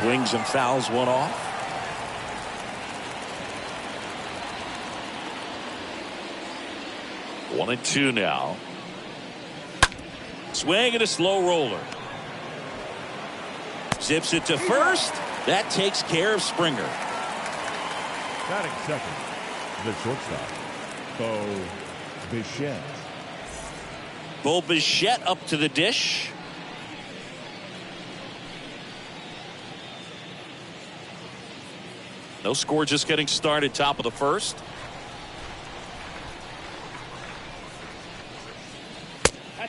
Swings and fouls one off. One and two now. Swing and a slow roller. Zips it to first. That takes care of Springer. Batting second, the shortstop, Bo Bichette. Bo Bichette up to the dish. No score, just getting started, top of the first.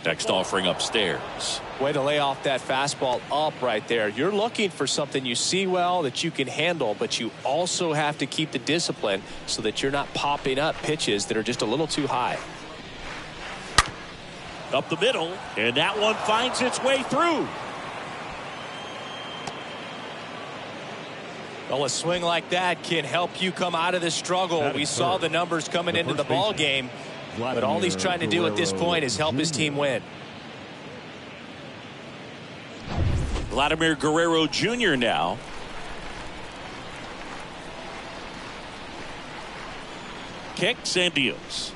Next offering upstairs. Way to lay off that fastball up right there. You're looking for something you see well that you can handle, but you also have to keep the discipline so that you're not popping up pitches that are just a little too high. Up the middle, and that one finds its way through. Well, a swing like that can help you come out of this struggle. We saw the numbers coming into the ball game, but all he's trying to do at this point is help his team win. Vladimir Guerrero Jr. now. Kicks and deals.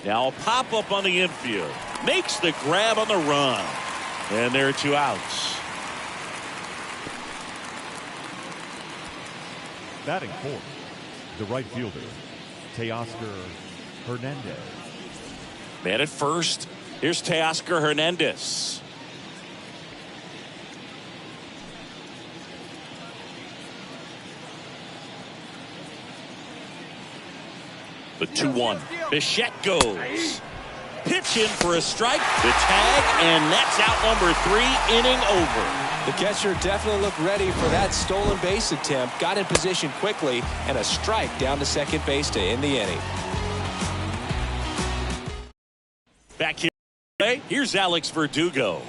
Now a pop-up on the infield. Makes the grab on the run. And there are two outs. Batting fourth, the right fielder, Teoscar Hernandez. Man at first. Here's Teoscar Hernandez. The 2-1. Bichette goes. Pitch in for a strike. The tag, and that's out number 3, inning over. The catcher definitely looked ready for that stolen base attempt. Got in position quickly, and a strike down to second base to end the inning. Back here. Here's Alex Verdugo.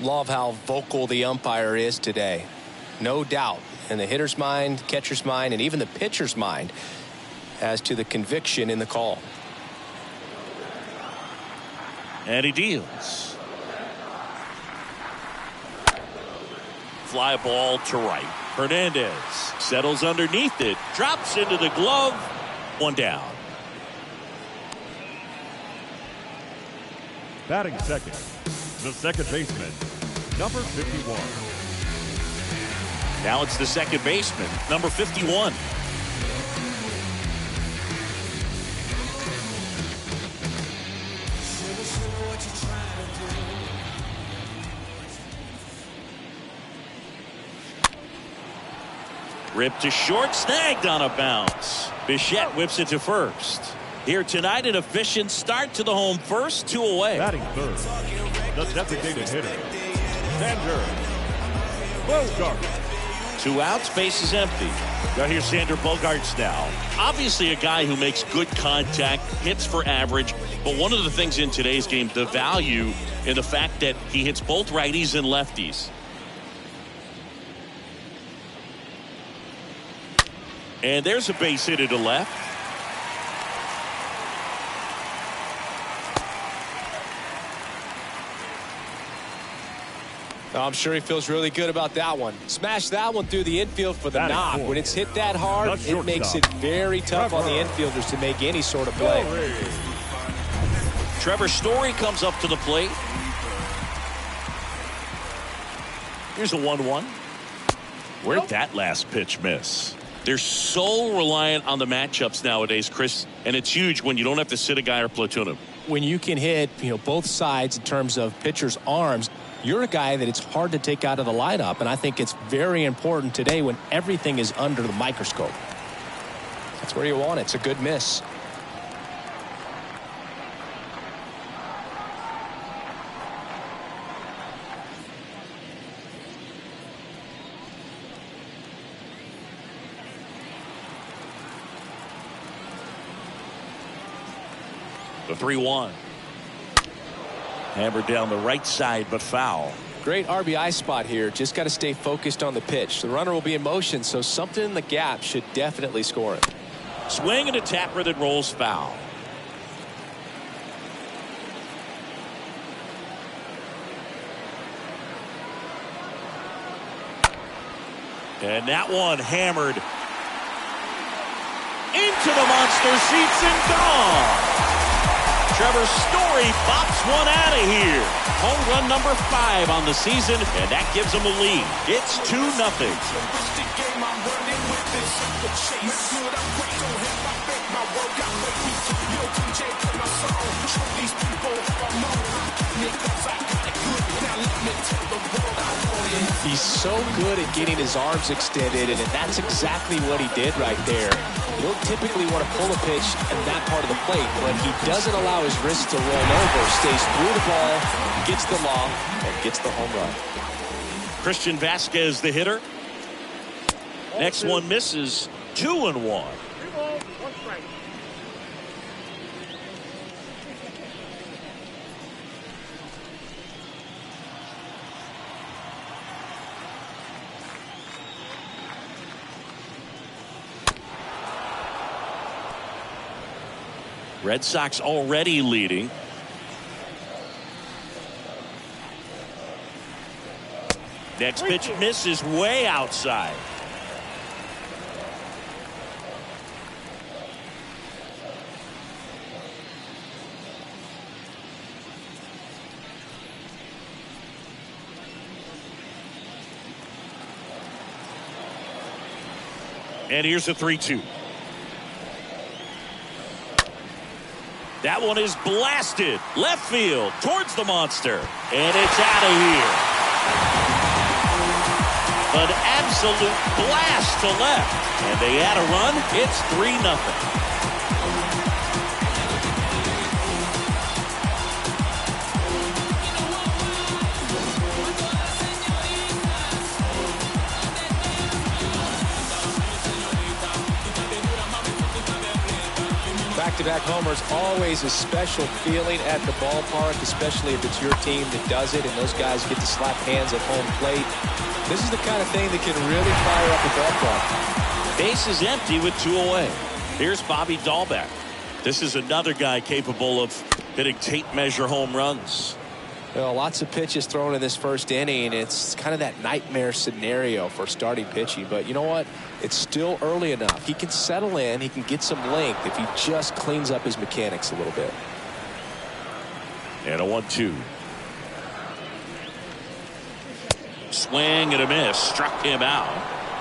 Love how vocal the umpire is today. No doubt in the hitter's mind, catcher's mind, and even the pitcher's mind as to the conviction in the call. And he deals. Fly ball to right. Hernandez settles underneath it. Drops into the glove. One down. Batting second, the second baseman, number 51. Now it's the second baseman, number 51. Ripped to short, snagged on a bounce. Bichette whips it to first. Here tonight, an efficient start to the home first, 2 away. Batting third, the designated hitter, Sander Bogaerts. 2 outs, base is empty. Now here's Sander Bogaerts now. Obviously a guy who makes good contact, hits for average, but one of the things in today's game, the value in the fact that he hits both righties and lefties. And there's a base hit to left. I'm sure he feels really good about that one. Smash that one through the infield for the knock. When it's hit that hard, it makes it very tough on the infielders to make any sort of play. Trevor Story comes up to the plate. Here's a 1-1. Where'd that last pitch miss? They're so reliant on the matchups nowadays, Chris, and it's huge when you don't have to sit a guy or platoon him. When you can hit, both sides in terms of pitchers' arms, you're a guy that it's hard to take out of the lineup, and I think it's very important today when everything is under the microscope. That's where you want it. It's a good miss. The 3-1. Hammered down the right side, but foul. Great RBI spot here. Just got to stay focused on the pitch. The runner will be in motion, so something in the gap should definitely score it. Swing and a tapper that rolls foul. And that one hammered into the monster seats and gone. Trevor Story bops one out of here. Home run number 5 on the season, and that gives him a lead. It's 2-0. He's so good at getting his arms extended, and that's exactly what he did right there. You don't typically want to pull a pitch in that part of the plate, but he doesn't allow his wrist to roll over, stays through the ball, gets the lob, and gets the home run. Christian Vasquez, the hitter. Next one misses. 2-1. Red Sox already leading. Next pitch misses way outside. And here's a 3-2. That one is blasted left field towards the monster, and it's out of here. An absolute blast to left, and they add a run. It's 3-0. Back-to-back homers, always a special feeling at the ballpark, especially if it's your team that does it and those guys get to slap hands at home plate. This is the kind of thing that can really fire up a ballpark. Base is empty with 2 away. Here's Bobby Dahlbeck. This is another guy capable of hitting tape measure home runs. Well, lots of pitches thrown in this first inning. It's kind of that nightmare scenario for starting pitching. But you know what? It's still early enough. He can settle in. He can get some length if he just cleans up his mechanics a little bit. And a 1-2. Swing and a miss. Struck him out.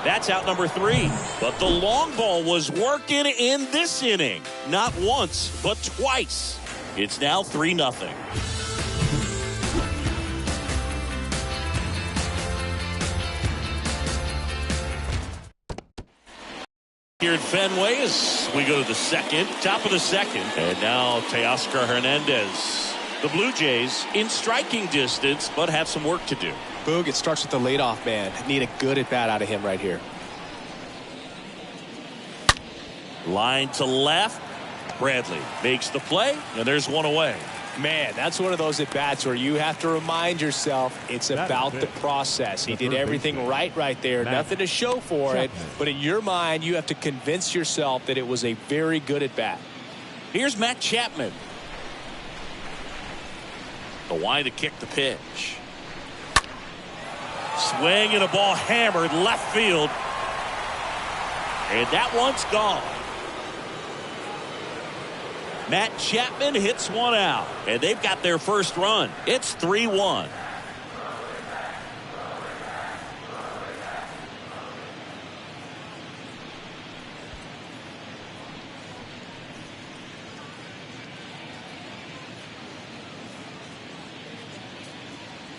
That's out number 3. But the long ball was working in this inning. Not once, but twice. It's now 3-0. Here at Fenway as we go to the second, top of the second. And now Teoscar Hernandez. The Blue Jays in striking distance, but have some work to do. Boog, it starts with the leadoff man. Need a good at bat out of him right here. Line to left. Bradley makes the play, and there's one away. Man, that's one of those at bats where you have to remind yourself it's about the process. He did everything right there. Nothing to show for it, but in your mind, you have to convince yourself that it was a very good at bat. Here's Matt Chapman. The wide to kick the pitch. Swing and a ball hammered left field. And that one's gone. Matt Chapman hits one out, and they've got their first run. It's 3-1.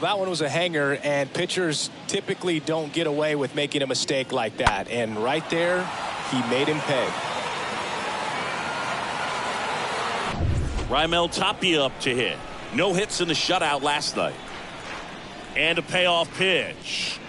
That one was a hanger, and pitchers typically don't get away with making a mistake like that. And right there, he made him pay. Raimel Tapia up to hit. No hits in the shutout last night. And a payoff pitch.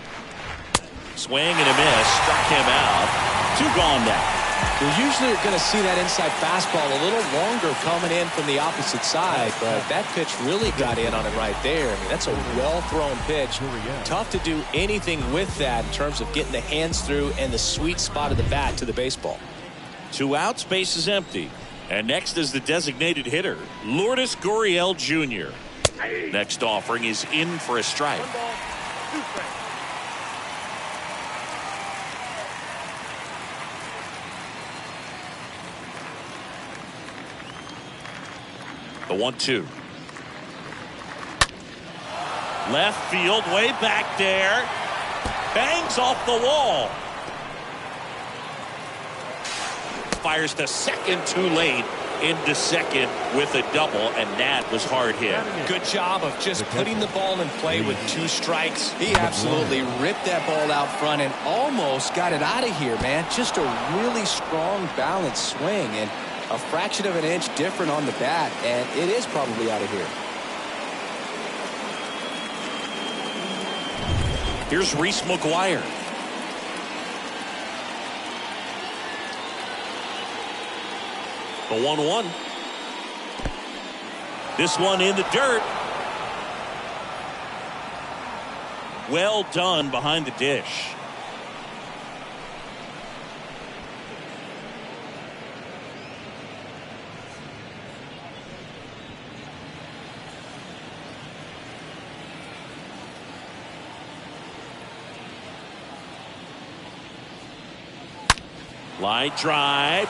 Swing and a miss. Struck him out. 2 gone now. Well, usually you're going to see that inside fastball a little longer coming in from the opposite side, but that pitch really got in on it right there. I mean, that's a well-thrown pitch. Tough to do anything with that in terms of getting the hands through and the sweet spot of the bat to the baseball. 2 outs, base is empty. And next is the designated hitter, Lourdes Gurriel Jr. Next offering is in for a strike. The 1-2. Left field, way back there. Bangs off the wall. Fires to second too late. Into second with a double, and that was hard hit. Good job of just putting the ball in play with 2 strikes. He absolutely ripped that ball out front and almost got it out of here, man. Just a really strong, balanced swing, and a fraction of an inch different on the bat, and it is probably out of here. Here's Reese McGuire. The 1-1. This one in the dirt. Well done behind the dish. Line drive.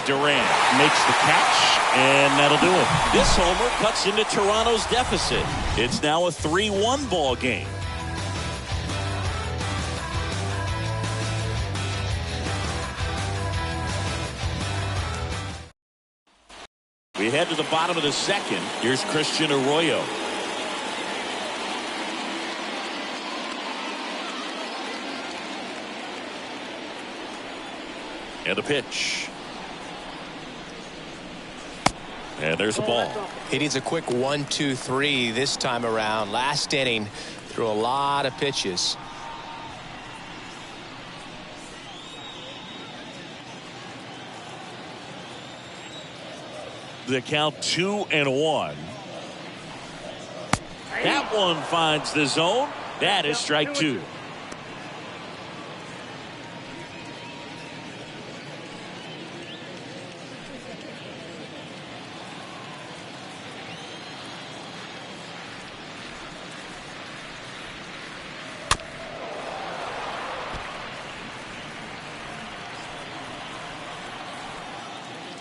Durant makes the catch, and that'll do it. This homer cuts into Toronto's deficit. It's now a 3-1 ball game. We head to the bottom of the second. Here's Christian Arroyo. And the pitch. And there's a ball. He needs a quick 1-2-3 this time around. Last inning, threw a lot of pitches. The count 2-1. That one finds the zone. That is strike 2.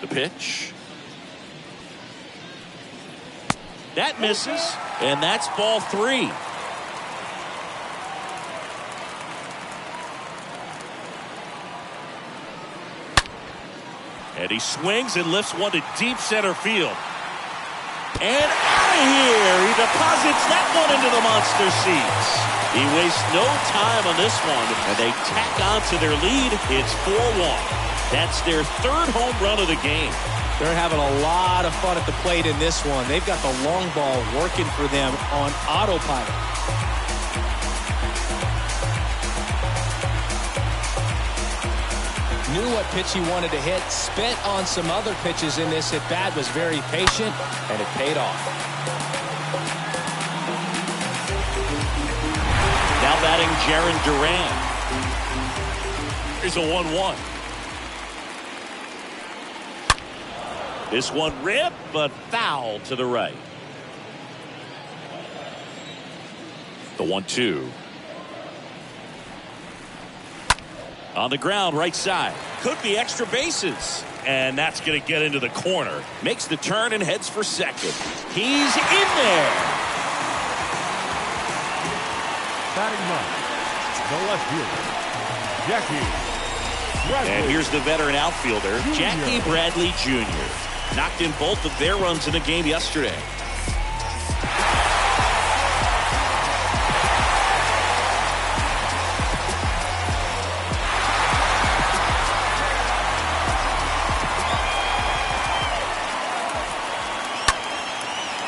The pitch. That misses, and that's ball 3. And he swings and lifts one to deep center field. And out of here, he deposits that one into the monster seats. He wastes no time on this one, and they tack on to their lead. It's 4-1. That's their 3rd home run of the game. They're having a lot of fun at the plate in this one. They've got the long ball working for them on autopilot. Knew what pitch he wanted to hit. Spent on some other pitches in this at bat. Was very patient, and it paid off. Now batting Jarren Duran. Here's a 1-1. This one ripped, but foul to the right. The 1-2. On the ground, right side. Could be extra bases. And that's going to get into the corner. Makes the turn and heads for second. He's in there. Batting left, the left fielder, Jackie Bradley. And here's the veteran outfielder, Jackie Bradley Jr. Knocked in both of their runs in the game yesterday.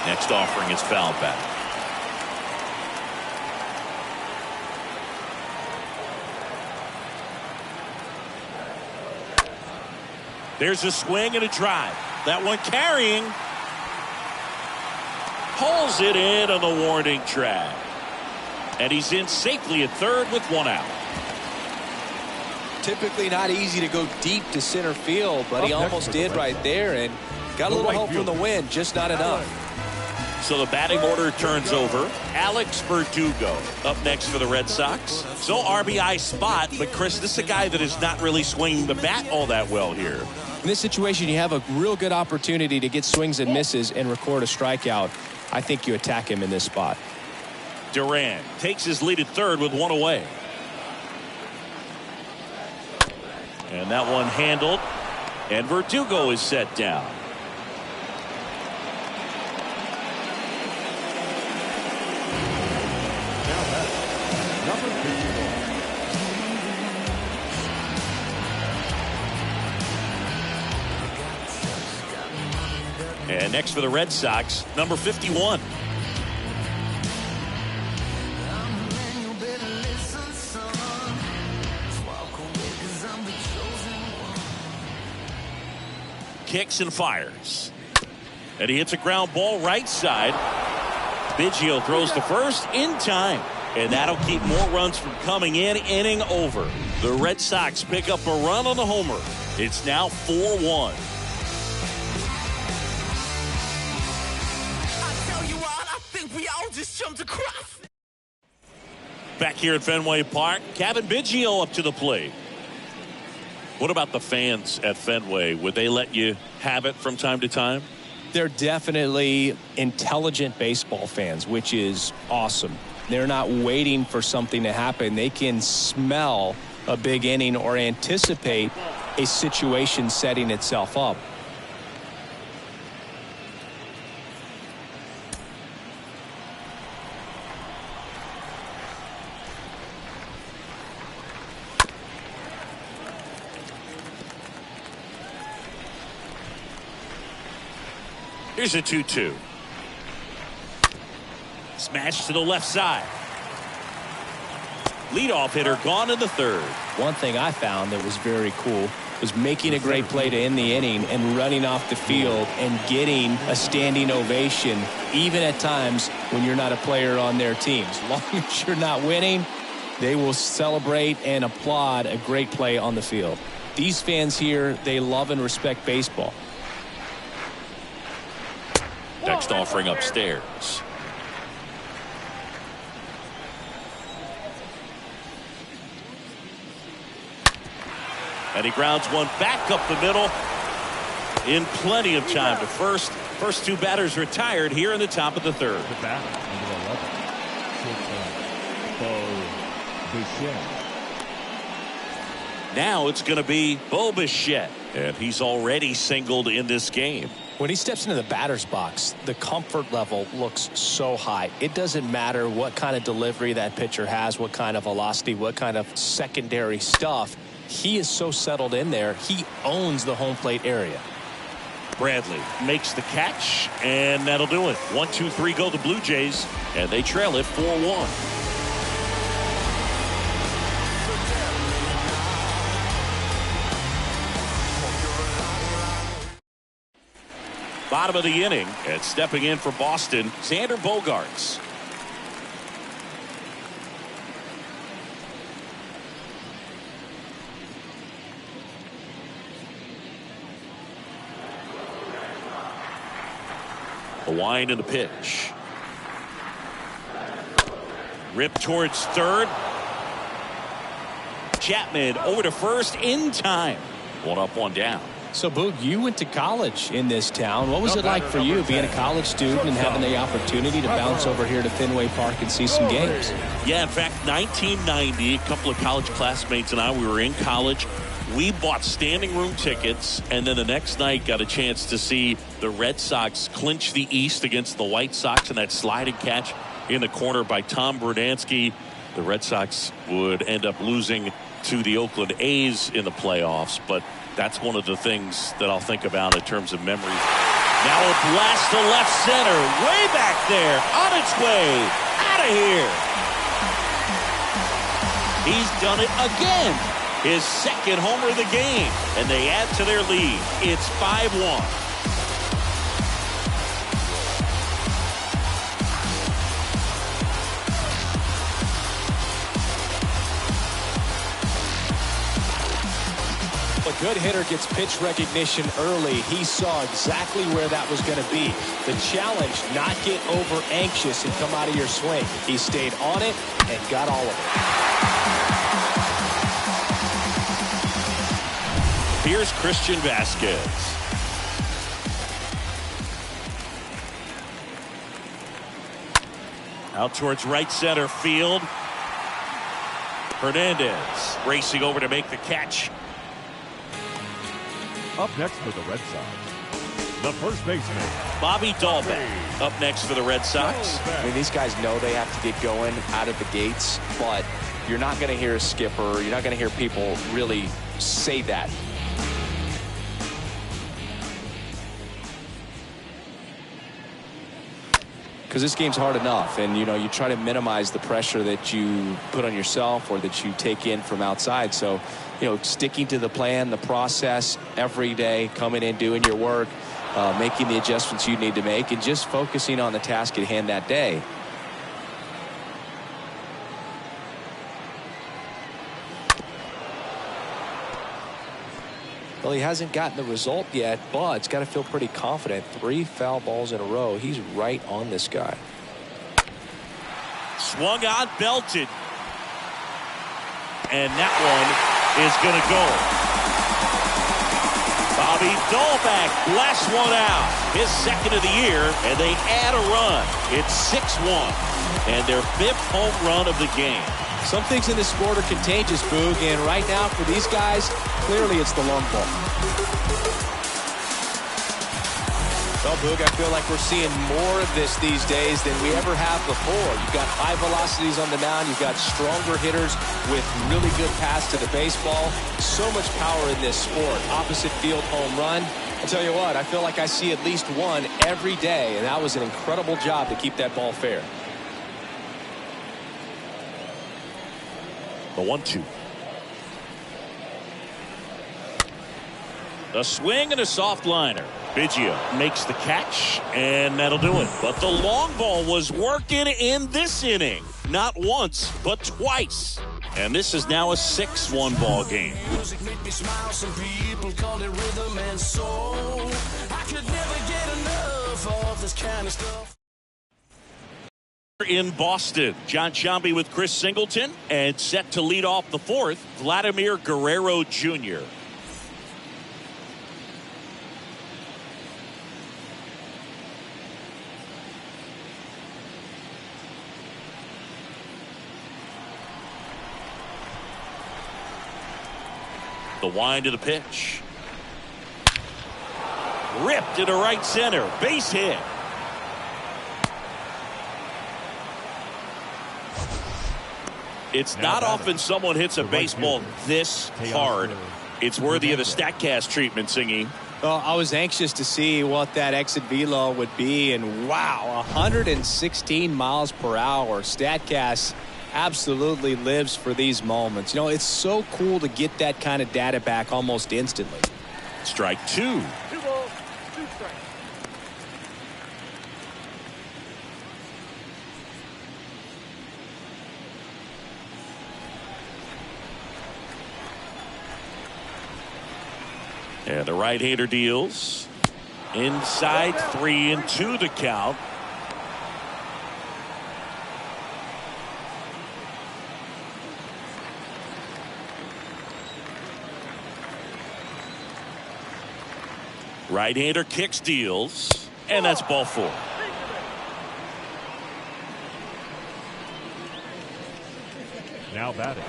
Next offering is foul back. There's a swing and a drive. That one carrying. Pulls it in on the warning track. And he's in safely at third with 1 out. Typically not easy to go deep to center field, but he almost did right there and got a little help from the wind, just not enough. So the batting order turns over. Alex Verdugo up next for the Red Sox. So RBI spot, but Chris, this is a guy that is not really swinging the bat all that well here. In this situation, you have a real good opportunity to get swings and misses and record a strikeout. I think you attack him in this spot. Duran takes his lead at third with one away. And that one handled. And Verdugo is set down. And next for the Red Sox, number 51. Kicks and fires. And he hits a ground ball right side. Biggio throws to first in time. And that'll keep more runs from coming in. Inning over. The Red Sox pick up a run on the homer. It's now 4-1. Back here at Fenway Park, Kevin Biggio up to the plate. What about the fans at Fenway? Would they let you have it from time to time? They're definitely intelligent baseball fans, which is awesome. They're not waiting for something to happen. They can smell a big inning or anticipate a situation setting itself up. Here's a 2-2. Smash to the left side. Leadoff hitter gone in the third. One thing I found that was very cool was making a great play to end the inning and running off the field and getting a standing ovation, even at times when you're not a player on their team. As long as you're not winning, they will celebrate and applaud a great play on the field. These fans here, they love and respect baseball. Next offering upstairs. And he grounds one back up the middle in plenty of time to first. First two batters retired here in the top of the third. Now it's going to be Bo Bichette, and he's already singled in this game. When he steps into the batter's box, the comfort level looks so high. It doesn't matter what kind of delivery that pitcher has, what kind of velocity, what kind of secondary stuff. He is so settled in there. He owns the home plate area. Bradley makes the catch, and that'll do it. 1-2-3 go the Blue Jays, and they trail it 4-1. Bottom of the inning, and stepping in for Boston, Xander Bogaerts. A wind and a pitch. Rip towards third. Chapman over to first in time. One up, one down. So, Boog, you went to college in this town. What was it like for you being a college student and having the opportunity to bounce over here to Fenway Park and see some games? Yeah, in fact, 1990, a couple of college classmates and I, we were in college. We bought standing room tickets, and then the next night got a chance to see the Red Sox clinch the East against the White Sox, and that sliding catch in the corner by Tom Brudansky. The Red Sox would end up losing to the Oakland A's in the playoffs, but that's one of the things that I'll think about in terms of memories. Now a blast to left center, way back there, on its way, out of here. He's done it again. His second homer of the game, and they add to their lead. It's 5-1. A good hitter gets pitch recognition early. He saw exactly where that was going to be. The challenge, not get over anxious and come out of your swing. He stayed on it and got all of it. Here's Christian Vasquez. Out towards right center field. Hernandez racing over to make the catch. Up next for the Red Sox, the first baseman, Bobby Dahlbeck up next for the Red Sox. I mean, these guys know they have to get going out of the gates, but you're not going to hear a skipper. You're not going to hear people really say that. Because this game's hard enough, and you try to minimize the pressure that you put on yourself or that you take in from outside. So sticking to the plan, the process every day, coming in, doing your work, making the adjustments you need to make, and just focusing on the task at hand that day. Well, he hasn't gotten the result yet, but it's got to feel pretty confident. 3 foul balls in a row. He's right on this guy. Swung on, belted. And that one is going to go. Bobby Dahlbeck blasts one out. His second of the year, and they add a run. It's 6-1, and their 5th home run of the game. Some things in this sport are contagious, Boog, and right now for these guys, clearly it's the long ball. Well, Boog, I feel like we're seeing more of this these days than we ever have before. You've got high velocities on the mound. You've got stronger hitters with really good pass to the baseball. So much power in this sport. Opposite field home run. I'll tell you what, I feel like I see at least one every day, and that was an incredible job to keep that ball fair. The 1-2. A swing and a soft liner. Biggio makes the catch, and that'll do it. But the long ball was working in this inning. Not once, but twice. And this is now a 6-1 ball game. Music made me smile. Some people call it rhythm and soul. I could never get enough of this kind of stuff. In Boston, John Sciambi with Chris Singleton, and set to lead off the 4th, Vladimir Guerrero Jr. The wind of the pitch. Ripped into right center. Base hit. It's not often someone hits a baseball this hard. It's worthy of the StatCast treatment, Singy. Well, I was anxious to see what that exit velo would be, and wow, 116 miles per hour. StatCast absolutely lives for these moments. It's so cool to get that kind of data back almost instantly. Strike 2. And the right-hander deals. Inside, 3-2 the count. Right-hander kicks, deals, and that's ball 4. Now batting.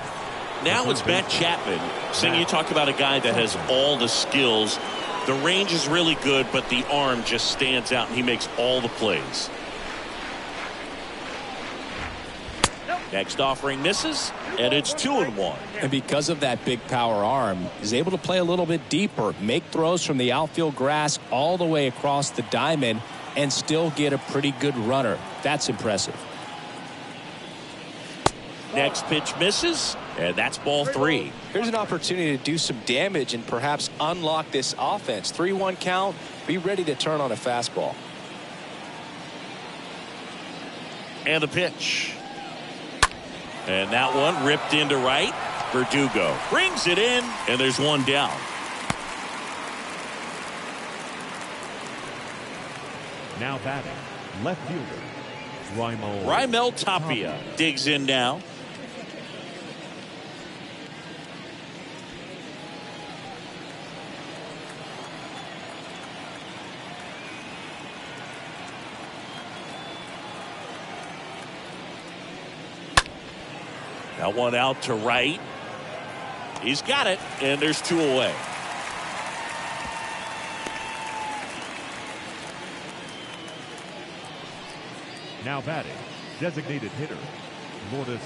Now it's Matt Chapman. Sing, you talk about a guy that has all the skills. The range is really good, but the arm just stands out, and he makes all the plays. Next offering misses, and it's 2-1. And because of that big power arm, he's able to play a little bit deeper, make throws from the outfield grass all the way across the diamond, and still get a pretty good runner. That's impressive. Next pitch misses, and that's ball 3. Here's an opportunity to do some damage and perhaps unlock this offense. 3-1 count. Be ready to turn on a fastball. And the pitch. And that one ripped into right. Verdugo brings it in, and there's one down. Now batting, left fielder, Raimel Tapia digs in now. That one out to right. He's got it, and there's 2 away. Now batting, designated hitter, Lourdes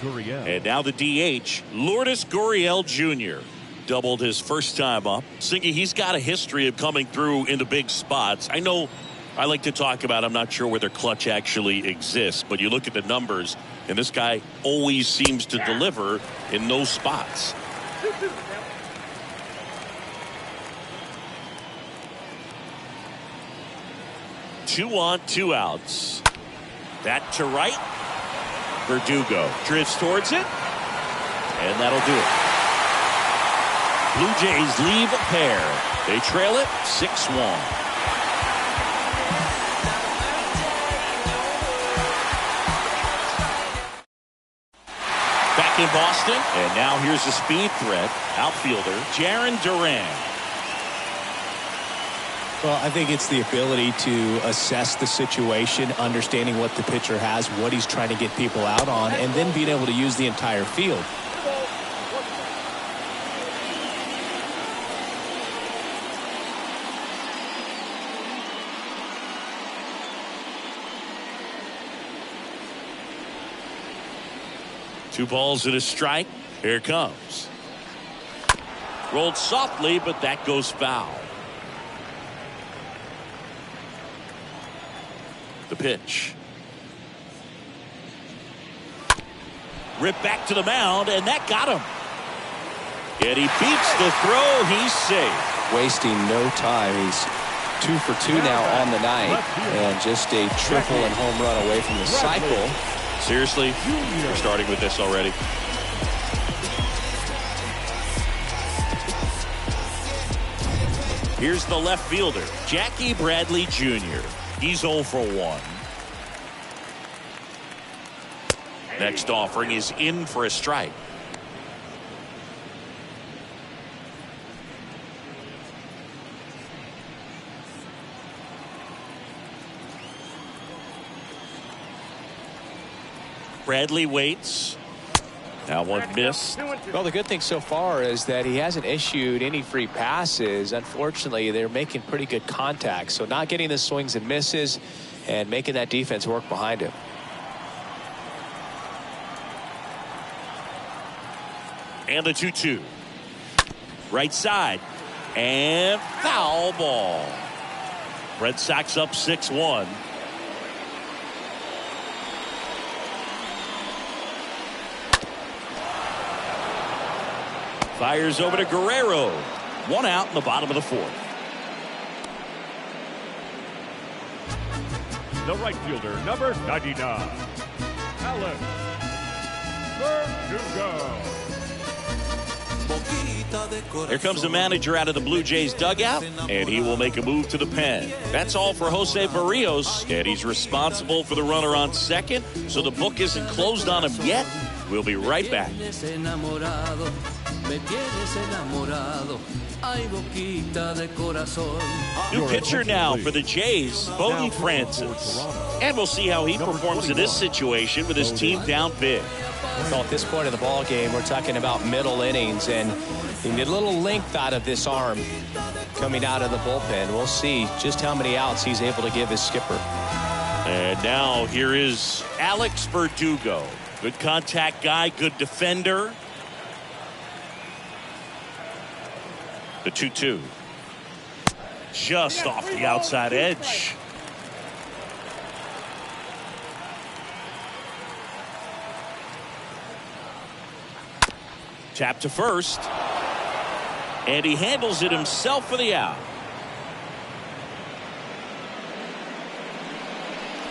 Gurriel. And now the DH, Lourdes Gurriel Jr. doubled his first time up. Singy, he's got a history of coming through into big spots. I know I like to talk about, I'm not sure whether clutch actually exists, but you look at the numbers, and this guy always seems to deliver in those spots. Two on, 2 outs. That to right. Verdugo drifts towards it, and that'll do it. Blue Jays leave a pair. They trail it 6-1. Back in Boston, and now here's a speed threat. Outfielder Jarren Duran. Well, I think it's the ability to assess the situation, understanding what the pitcher has, what he's trying to get people out on, and then being able to use the entire field. Two balls and a strike. Here it comes. Rolled softly, but that goes foul. The pitch. Ripped back to the mound, and that got him. And he beats the throw. He's safe. Wasting no time. He's 2 for 2 now on the night, and just a triple and home run away from the cycle. Seriously, we're starting with this already. Here's the left fielder, Jackie Bradley Jr. He's 0 for 1. Next offering is in for a strike. Bradley waits. Now one miss. Well, the good thing so far is that he hasn't issued any free passes. Unfortunately, they're making pretty good contact. So not getting the swings and misses and making that defense work behind him. And the 2-2. Right side. And foul ball. Red Sox up 6-1. Fires over to Guerrero. 1 out in the bottom of the 4th. The right fielder, number 99, Alex Verdugo. Here comes the manager out of the Blue Jays dugout, and he will make a move to the pen. That's all for Jose Barrios, and he's responsible for the runner on second, so the book isn't closed on him yet. We'll be right back. New pitcher now for the Jays, Bogey Francis. And we'll see how he performs in this situation with his team down big. Well, at this point of the ball game, we're talking about middle innings, and you need a little length out of this arm coming out of the bullpen. We'll see just how many outs he's able to give his skipper. And now here is Alex Verdugo. Good contact guy, good defender. The 2-2. Just off the outside edge. Tap to first. And he handles it himself for the out.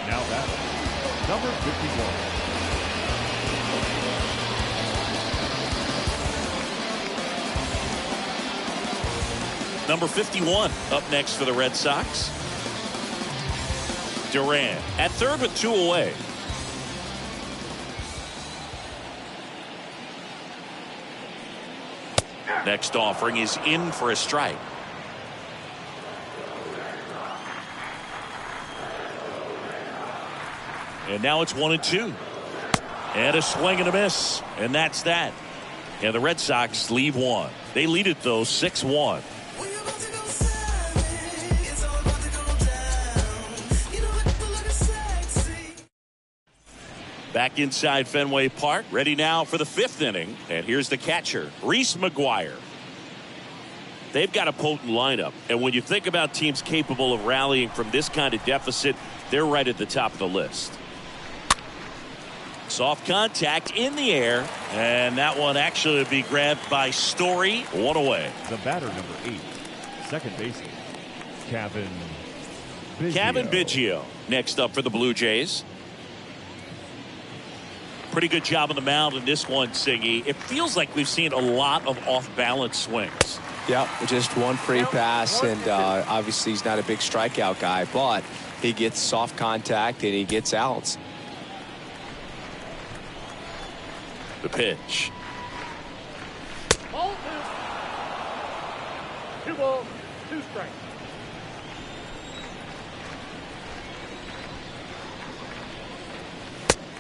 Now that number 51. Number 51 up next for the Red Sox. Durant at third with 2 away. Next offering is in for a strike. And now it's 1-2. And a swing and a miss. And that's that. And the Red Sox leave one. They lead it, though, 6-1. Back inside Fenway Park. Ready now for the 5th inning. And here's the catcher, Reese McGuire. They've got a potent lineup. And when you think about teams capable of rallying from this kind of deficit, they're right at the top of the list. Soft contact in the air, and that one actually would be grabbed by Story. 1 away. The batter, number 8, second baseman, Kevin Biggio. Next up for the Blue Jays. Pretty good job on the mound in this one, Singy. It feels like we've seen a lot of off-balance swings. Yep, just one free pass, and obviously he's not a big strikeout guy, but he gets soft contact and he gets outs. The pitch. 2 balls, 2 strikes.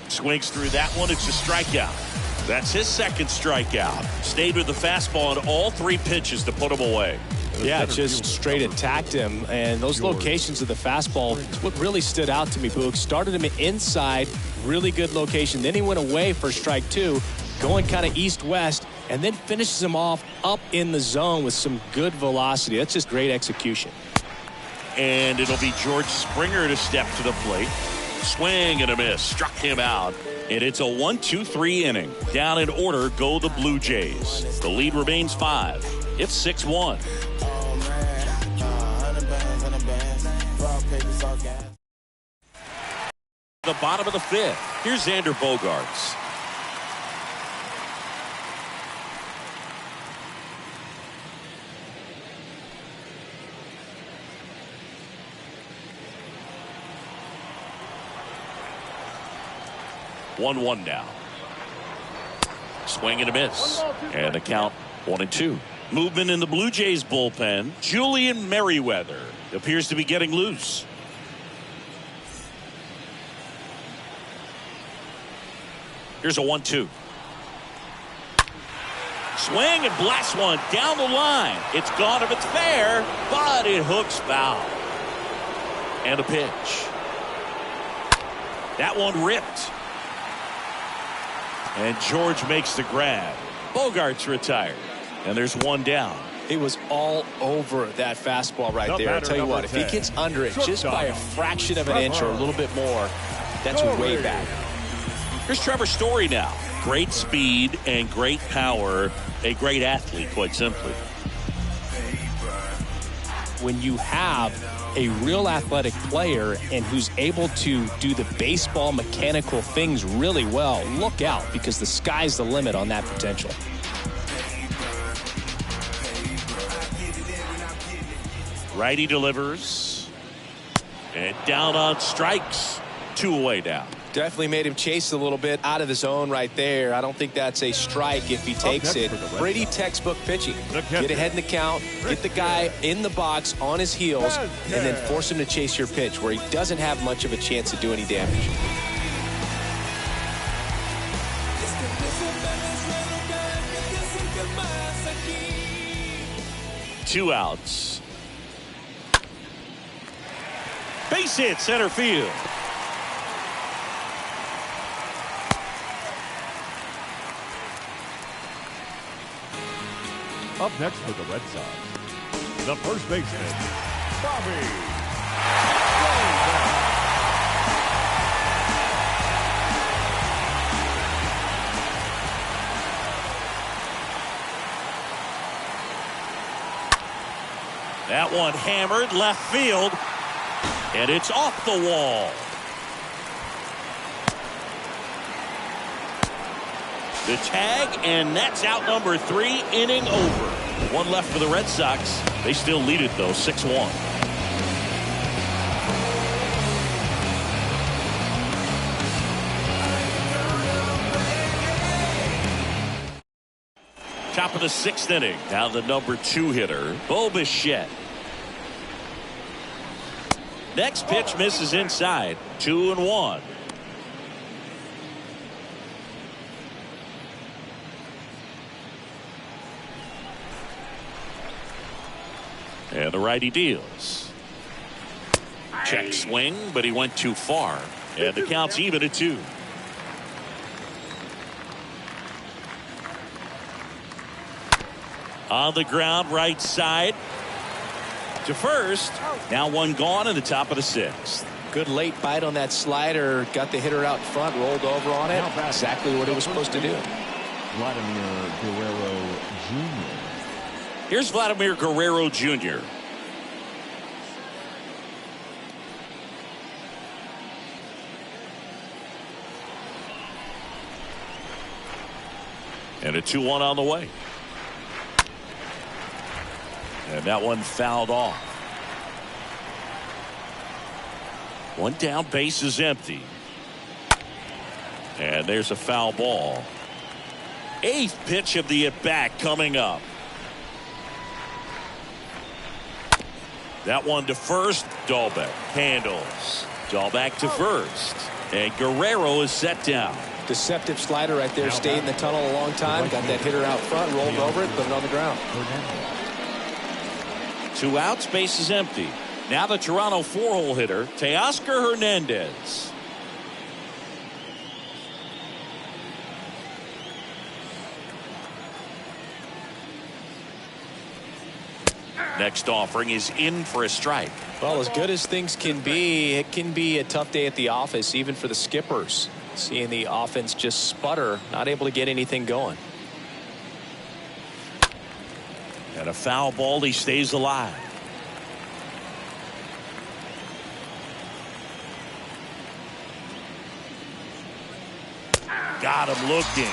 Swings through that one. It's a strikeout. That's his second strikeout. Stayed with the fastball on all 3 pitches to put him away. Yeah, just straight attacked him. And those locations of the fastball, what really stood out to me, Boog. Started him inside, really good location. Then he went away for strike 2, going kind of east-west, and then finishes him off up in the zone with some good velocity. That's just great execution. And it'll be George Springer to step to the plate. Swing and a miss. Struck him out. And it's a 1-2-3 inning. Down in order go the Blue Jays. The lead remains 5. It's 6-1. The bottom of the 5th. Here's Xander Bogaerts. One now. Swing and a miss. And the count 1-2. Movement in the Blue Jays bullpen. Julian Merriweather appears to be getting loose. Here's a 1-2. Swing and blast one down the line. It's gone if it's fair, but it hooks foul. And a pitch. That one ripped. And George makes the grab. Bogaerts retired. And there's one down. He was all over that fastball right there. I'll tell you what, if he gets under it just by a fraction of an inch or a little bit more, that's way back. Here's Trevor Story now. Great speed and great power. A great athlete, quite simply. When you have a real athletic player and who's able to do the baseball mechanical things really well, look out, because the sky's the limit on that potential. Righty delivers. And down on strikes. 2 away now. Definitely made him chase a little bit out of the zone right there. I don't think that's a strike if he takes it. Pretty textbook pitching. Get ahead in the count, get the guy in the box on his heels, and then force him to chase your pitch where he doesn't have much of a chance to do any damage. Two outs. Base hit center field. Up next for the Red Sox, the first baseman, Bobby. That one hammered left field, and it's off the wall. The tag, and that's out number 3, inning over. One left for the Red Sox. They still lead it, though, 6-1. top of the 6th inning. Now the number 2 hitter, Bo Bichette. Next pitch misses inside. 2-1. And the righty deals. Check swing, but he went too far. And the count's even at 2. On the ground, right side to first. Now one gone in the top of the 6th. Good late bite on that slider. Got the hitter out front, rolled over on it. Exactly what it was supposed to do. Vladimir Guerrero Jr. Here's Vladimir Guerrero Jr. And a 2-1 on the way. And that one fouled off. One down, base is empty. And there's a foul ball. 8th pitch of the at-bat coming up. That one to first. Dahlbeck handles. Dahlbeck to first. And Guerrero is set down. Deceptive slider right there. Stayed in the tunnel a long time. Got that hitter out front, rolled over it, put it on the ground. 2 outs, base is empty. Now the Toronto 4-hole hitter, Teoscar Hernandez. Next offering is in for a strike. Well, as good as things can be, it can be a tough day at the office, even for the skippers. Seeing the offense just sputter, not able to get anything going. And a foul ball, he stays alive. Got him looking.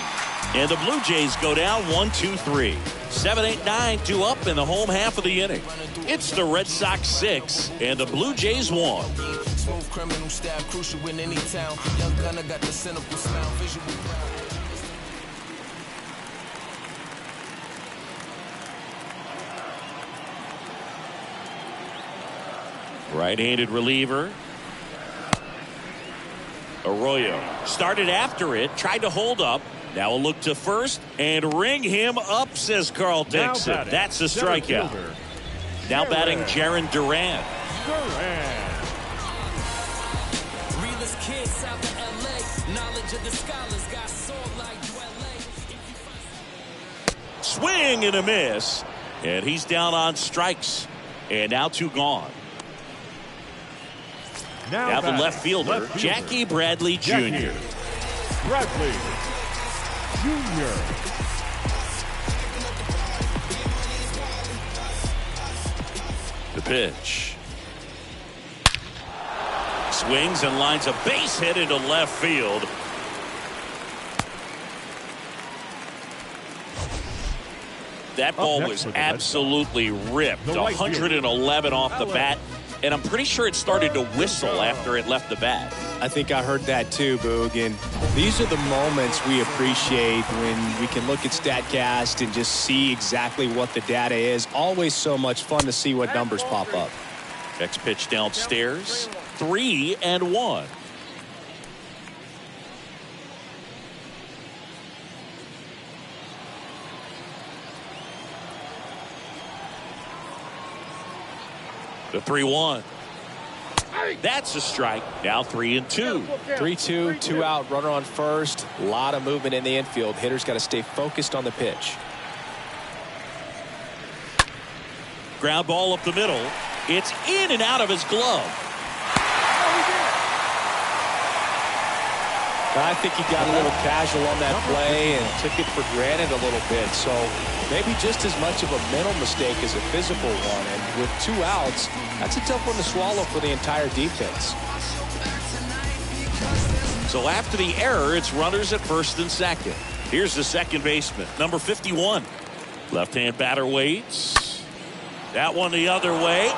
And the Blue Jays go down 1-2-3. 7, 8, 9, 2 up in the home half of the inning. It's the Red Sox 6 and the Blue Jays 1. Smooth criminal style, crucial in any town. Young gunner got the cynical smile, visual proud. Right-handed reliever. Arroyo started after it, tried to hold up. Now a look to first and ring him up, says Carl Dixon. That's a strikeout. Now batting Jaron Duran. Realest kid south of LA. Knowledge of the scholars got soul like ULA. Swing and a miss. And he's down on strikes. And now 2 gone. Now the left fielder, Jackie Bradley Jr. Bradley Jr. The pitch. Swings and lines a base hit into left field. That ball was absolutely ripped. 111 off the bat. And I'm pretty sure it started to whistle after it left the bat. I think I heard that too, Boog. And these are the moments we appreciate when we can look at StatCast and just see exactly what the data is. Always so much fun to see what numbers pop up. Next pitch downstairs. 3-1. The 3-1. That's a strike. Now 3-2. 3-2, 2 out, runner on first. A lot of movement in the infield. Hitter's got to stay focused on the pitch. Ground ball up the middle. It's in and out of his glove. I think he got a little casual on that play and took it for granted a little bit. So maybe just as much of a mental mistake as a physical one. And with 2 outs, that's a tough one to swallow for the entire defense. So after the error, it's runners at first and second. Here's the second baseman, number 51. Left-hand batter waits. That one the other way.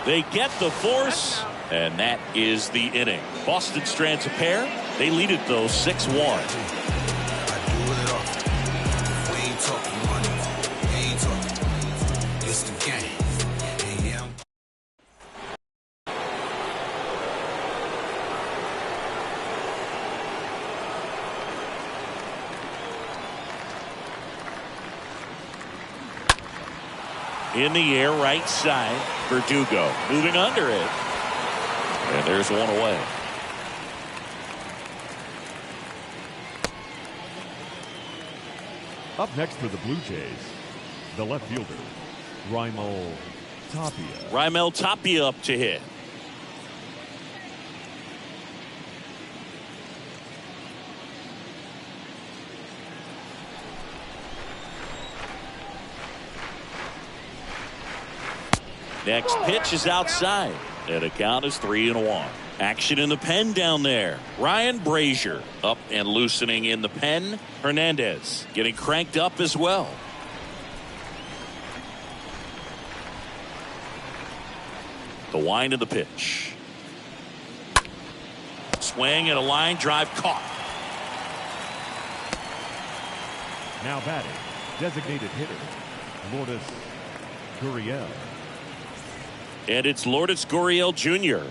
They get the force, and that is the inning. Boston strands a pair. They lead it, though, 6-1. In the air, right side. Verdugo moving under it. And there's one away. Up next for the Blue Jays, the left fielder, Raimel Tapia. Raimel Tapia up to hit. Next pitch is outside. And the count is 3-1. Action in the pen down there. Ryan Brazier up and loosening in the pen. Hernandez getting cranked up as well. The wind of the pitch. Swing and a line drive caught. Now batting, designated hitter, Lourdes Gurriel. And it's Lourdes Gurriel Jr.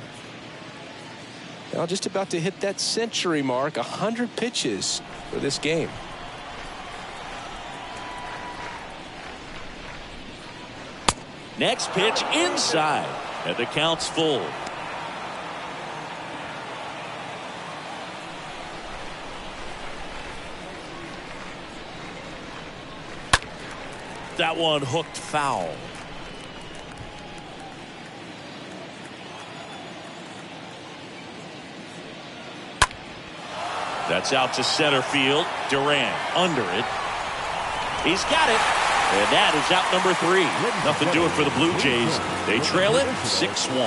Now just about to hit that century mark. 100 pitches for this game. Next pitch inside. And the count's full. That one hooked foul. That's out to center field. Durant under it. He's got it. And that is out number 3. Nothing doing for the Blue Jays. They trail it 6-1.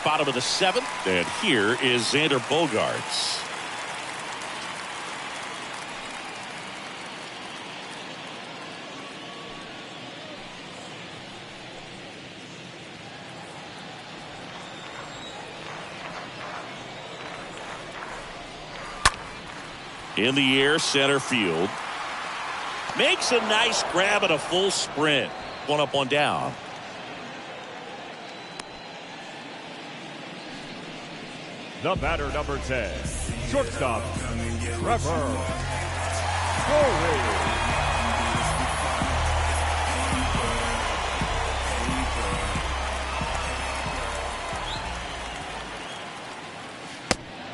Bottom of the 7th. And here is Xander Bogaerts. In the air, center field. Makes a nice grab and a full sprint. One up, one down. The batter, number 10, shortstop, Trevor Story.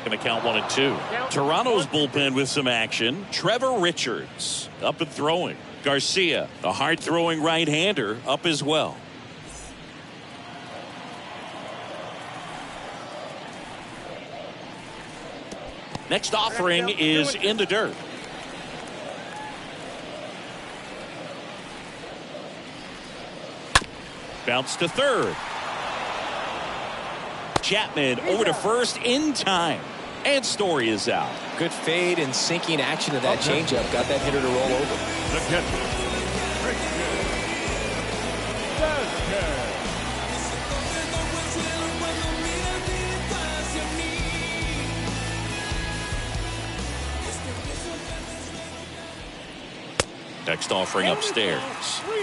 Going to count 1-2. Toronto's bullpen with some action. Trevor Richards up and throwing. Garcia, a hard throwing right-hander, up as well. Next offering is in the dirt. Bounce to third. Chapman over to first in time. And Story is out. Good fade and sinking action of that changeup. Got that hitter to roll over. The catcher, Next offering upstairs.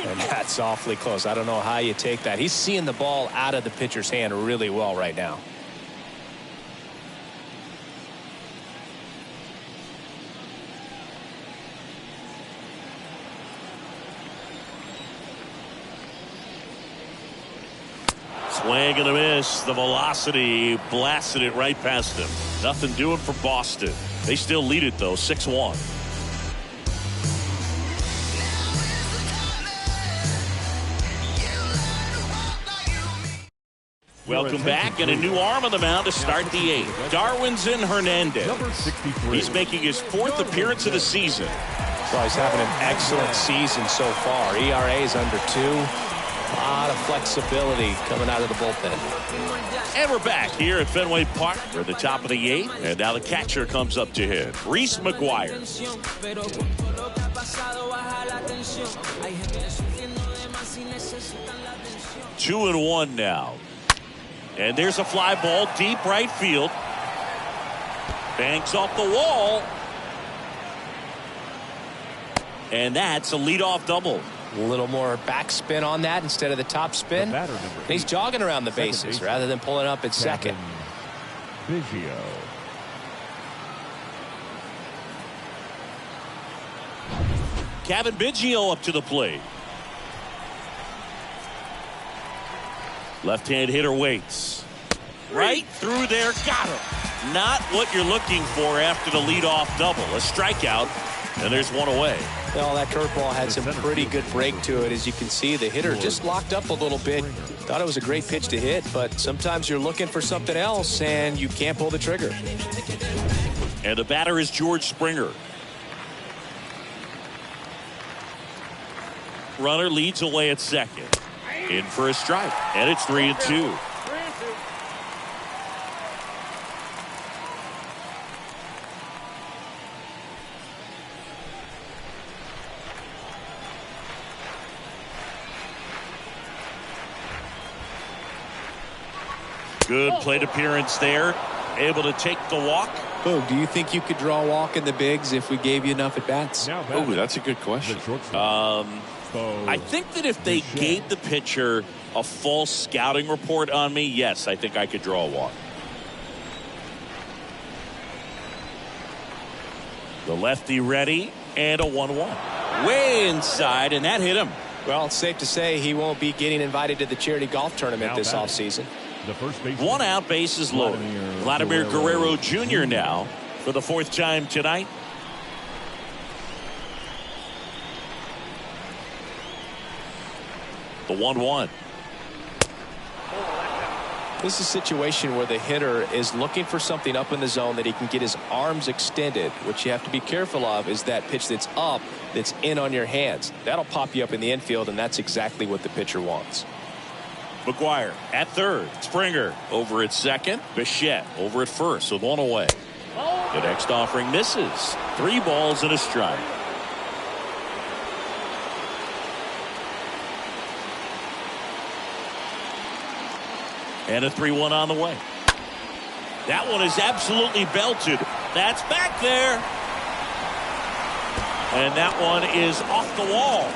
And that's awfully close. I don't know how you take that. He's seeing the ball out of the pitcher's hand really well right now. Swing and a miss. The velocity blasted it right past him. Nothing doing for Boston. They still lead it though, 6-1. Welcome back, and a new arm on the mound to start the 8th. Darwinzon Hernandez. number 63. He's making his 4th appearance of the season. So he's having an excellent season so far. ERA is under 2. A lot of flexibility coming out of the bullpen. And we're back here at Fenway Park. We're at the top of the 8th, and now the catcher comes up to hit. Reese McGuire. 2-1 now. And there's a fly ball deep right field. Banks off the wall. And that's a leadoff double. A little more backspin on that instead of the top spin. Batter, He's jogging around the bases rather than pulling up at second. Biggio. Kevin Biggio up to the plate. Left-hand hitter waits. Right through there. Got him. Not what you're looking for after the leadoff double. A strikeout, and there's one away. Well, that curveball had some pretty good break to it. As you can see, the hitter just locked up a little bit. Thought it was a great pitch to hit, but sometimes you're looking for something else, and you can't pull the trigger. And the batter is George Springer. Runner leads away at second. In for a strike, and it's 3-2. Good plate appearance there. Able to take the walk. Oh, do you think you could draw a walk in the bigs if we gave you enough at bats? Oh, that's a good question. I think that if they gave the pitcher a false scouting report on me, yes, I think I could draw a walk. The lefty ready, and a 1-1. Way inside, and that hit him. Well, it's safe to say he won't be getting invited to the charity golf tournament this offseason. One out, bases loaded. Vladimir Guerrero Jr. now for the 4th time tonight. The 1-1. This is a situation where the hitter is looking for something up in the zone that he can get his arms extended. What you have to be careful of is that pitch that's up, that's in on your hands. That'll pop you up in the infield, and that's exactly what the pitcher wants. McGuire at third. Springer over at second. Bichette over at first with one away. The next offering misses. 3 balls and a strike. And a 3-1 on the way. That one is absolutely belted. That's back there. And that one is off the wall.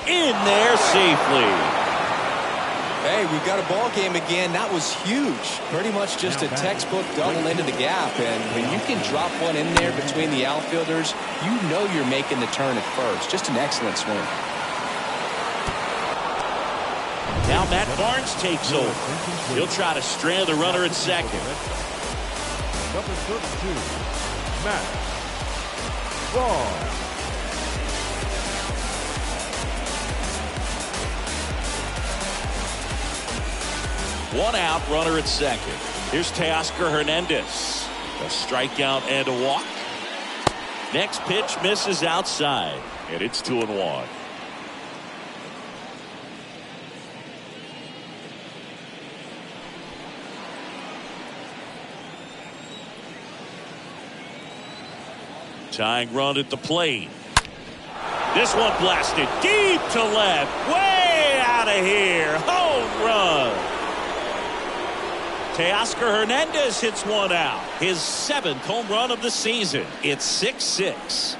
In there safely. Hey, we've got a ball game again. That was huge. Pretty much just a textbook double into the gap. And when you can drop one in there between the outfielders, you know you're making the turn at first. Just an excellent swing. Now Matt Barnes takes over. He'll try to strand the runner at second. Number 32, Matt Barnes. One out, runner at second. Here's Teoscar Hernandez. A strikeout and a walk. Next pitch misses outside, and it's 2-1. Tying run at the plate. This one blasted deep to left. Way out of here. Home run. Teoscar Hernandez hits one out. His 7th home run of the season. It's 6-6.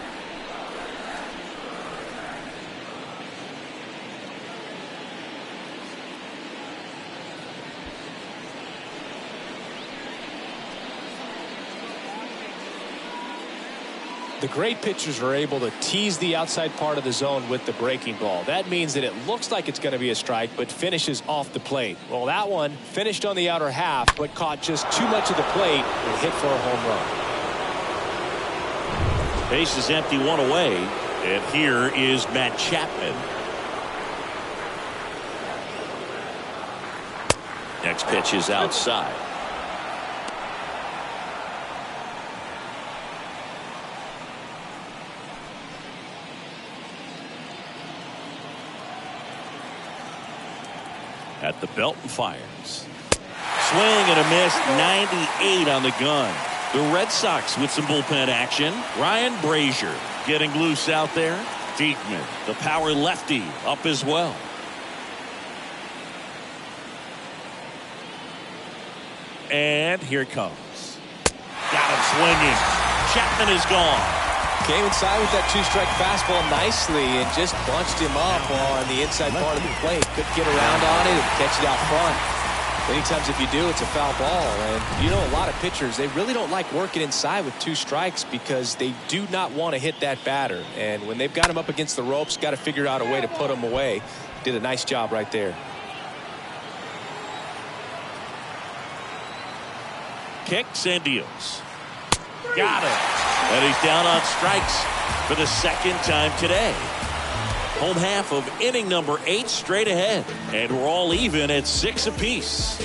The great pitchers are able to tease the outside part of the zone with the breaking ball. That means that it looks like it's going to be a strike, but finishes off the plate. Well, that one finished on the outer half, but caught just too much of the plate and hit for a home run. Base is empty, one away. And here is Matt Chapman. Next pitch is outside. At the belt and fires. Swing and a miss. 98 on the gun. The Red Sox with some bullpen action. Ryan Brazier getting loose out there. Diekman, the power lefty, up as well. And here it comes. Got him swinging. Chapman is gone. Came inside with that 2-strike fastball nicely and just bunched him up on the inside part of the plate. Couldn't get around on it and catch it out front. Many times if you do, it's a foul ball. And you know, a lot of pitchers, they really don't like working inside with 2 strikes because they do not want to hit that batter. And when they've got him up against the ropes, got to figure out a way to put him away. Did a nice job right there. Kicks and deals. Got it. And he's down on strikes for the 2nd time today. Home half of inning number 8 straight ahead. And we're all even at 6 apiece.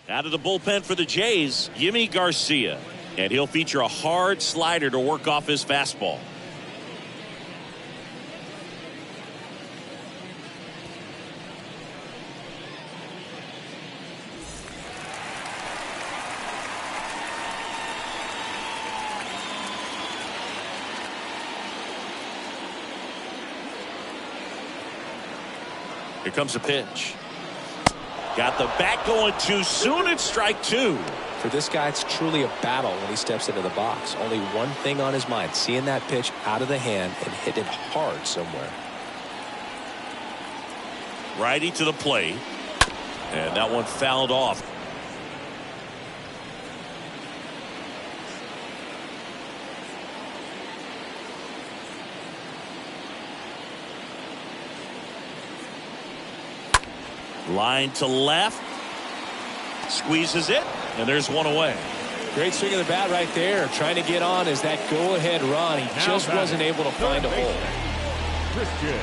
Out of the bullpen for the Jays, Yimi Garcia. And he'll feature a hard slider to work off his fastball. Here comes a pitch. Got the bat going too soon. It's strike 2. For this guy, it's truly a battle when he steps into the box. Only one thing on his mind, seeing that pitch out of the hand and hit it hard somewhere. Righty to the plate. And that one fouled off. Line to left. Squeezes it. And there's one away. Great swing of the bat right there. Trying to get on as that go-ahead run. He just wasn't able to find a hole. Christian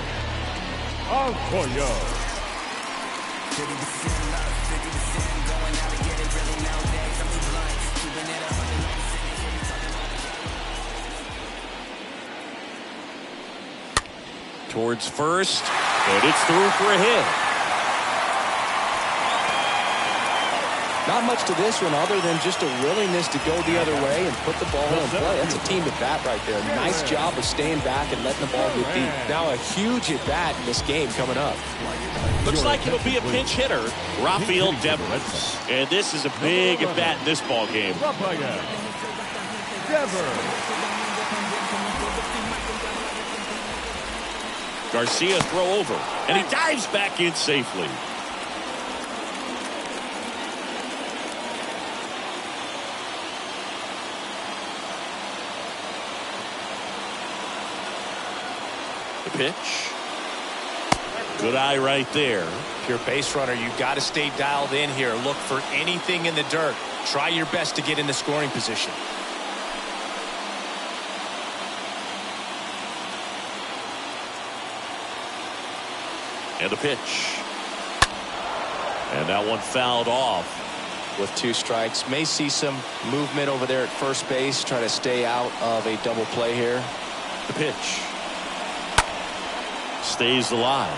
Arroyo. Towards first. And it's through for a hit. Not much to this one other than just a willingness to go the other way and put the ball in play. That's a team at bat right there. Nice job of staying back and letting the ball get deep. Now a huge at bat in this game coming up. Looks like it'll be a pinch hitter, Rafael Devers. And this is a big at bat in this ball game. Garcia throw over, and he dives back in safely. Pitch. Good eye right there. If you're a base runner, you got to stay dialed in here. Look for anything in the dirt. Try your best to get in the scoring position. And a pitch. And that one fouled off. With 2 strikes, may see some movement over there at first base. Try to stay out of a double play here. The pitch. Stays alive.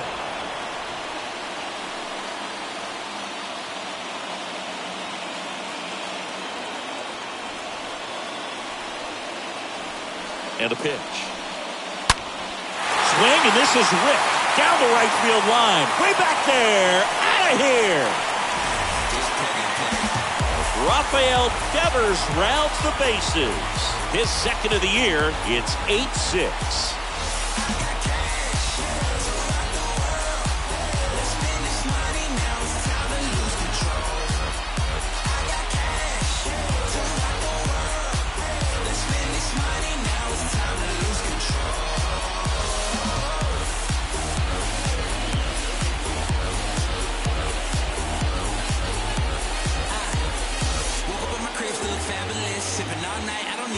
And a pitch. Swing, and this is ripped down the right field line. Way back there. Out of here. Rafael Devers rounds the bases. His 2nd of the year. It's 8-6.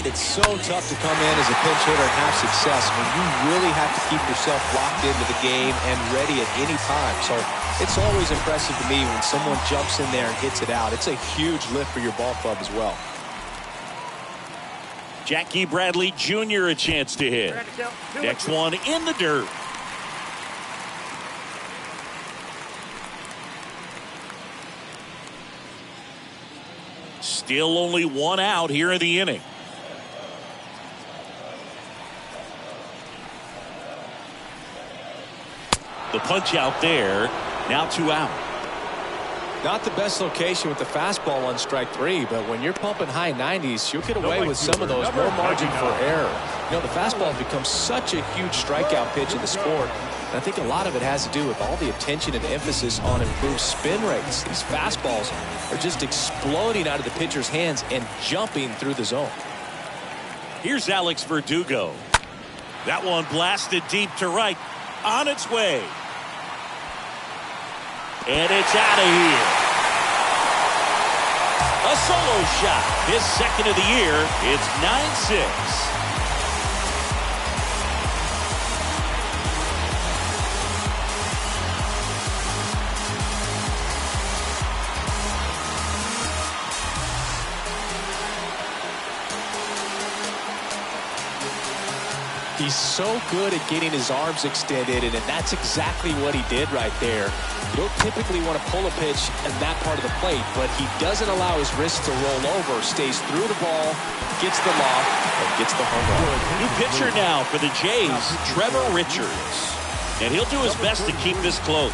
It's so tough to come in as a pinch hitter and have success. I mean, you really have to keep yourself locked into the game and ready at any time. So it's always impressive to me when someone jumps in there and hits it out. It's a huge lift for your ball club as well. Jackie Bradley Jr. a chance to hit. Next one in the dirt. Still only 1 out here in the inning. The punch out there. Now 2 out. Not the best location with the fastball on strike 3, but when you're pumping high 90s, you'll get away with some of those, more margin for error. You know, the fastball has become such a huge strikeout pitch in the sport. And I think a lot of it has to do with all the attention and emphasis on improved spin rates. These fastballs are just exploding out of the pitcher's hands and jumping through the zone. Here's Alex Verdugo. That one blasted deep to right. On its way. And it's out of here. A solo shot. His second of the year. It's 9-6. He's so good at getting his arms extended, and that's exactly what he did right there. You don't typically want to pull a pitch in that part of the plate, but he doesn't allow his wrist to roll over, stays through the ball, gets the lob, and gets the home run. New pitcher now for the Jays, Trevor Richards. And he'll do his best to keep this close.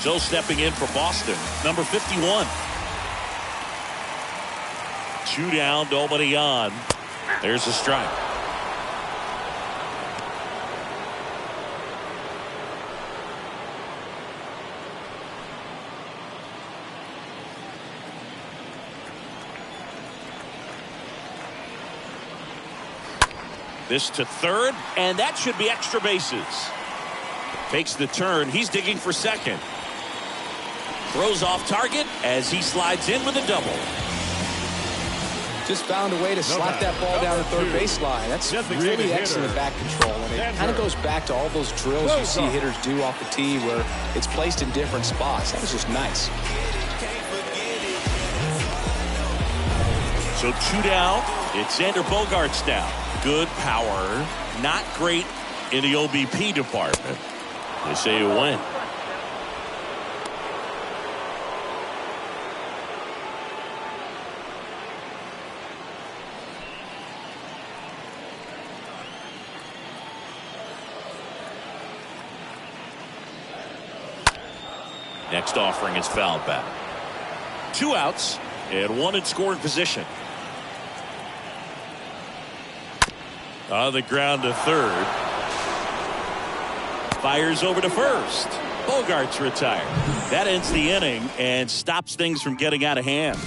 So stepping in for Boston, number 51. 2 down, nobody on. There's a strike. This to third, and that should be extra bases. Takes the turn. He's digging for second. Throws off target as he slides in with a double. Just found a way to slap that ball down the third baseline. That's really excellent back control. And it kind of goes back to all those drills you see hitters do off the tee where it's placed in different spots. That was just nice. So 2 down. It's Xander Bogaerts now. Good power. Not great in the OBP department. They say you win. Next offering is fouled back. 2 outs and 1 in scoring position. On the ground to third. Fires over to first. Bogaerts retired. That ends the inning and stops things from getting out of hand.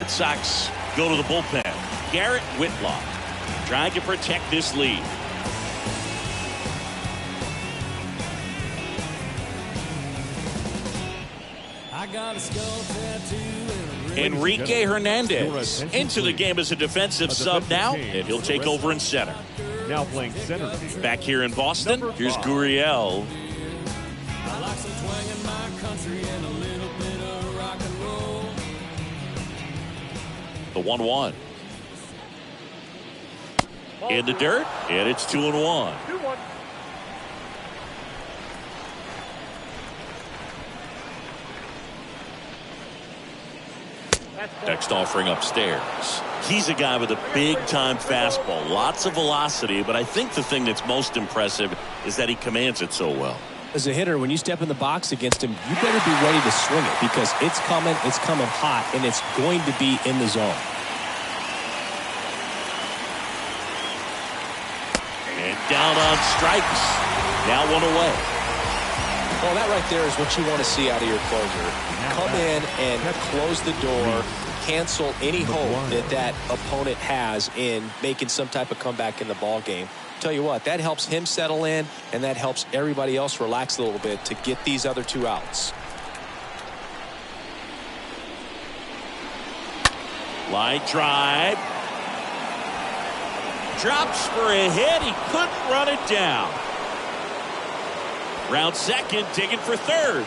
Red Sox go to the bullpen. Garrett Whitlock trying to protect this lead. Enrique Hernandez into the game as a defensive sub now, and he'll take over in center. Now playing center field. Back here in Boston, here's Gurriel. The 1-1. In the dirt, and it's 2-1. Next offering upstairs. He's a guy with a big-time fastball. Lots of velocity, but I think the thing that's most impressive is that he commands it so well. As a hitter, when you step in the box against him, you better be ready to swing it because it's coming hot, and it's going to be in the zone. And down on strikes. Now 1 away. Well, that right there is what you want to see out of your closer. Come in and close the door, cancel any hope that opponent has in making some type of comeback in the ball game. Tell you what, that helps him settle in, and that helps everybody else relax a little bit to get these other 2 outs. Line drive. Drops for a hit. He couldn't run it down. Round second, digging for third.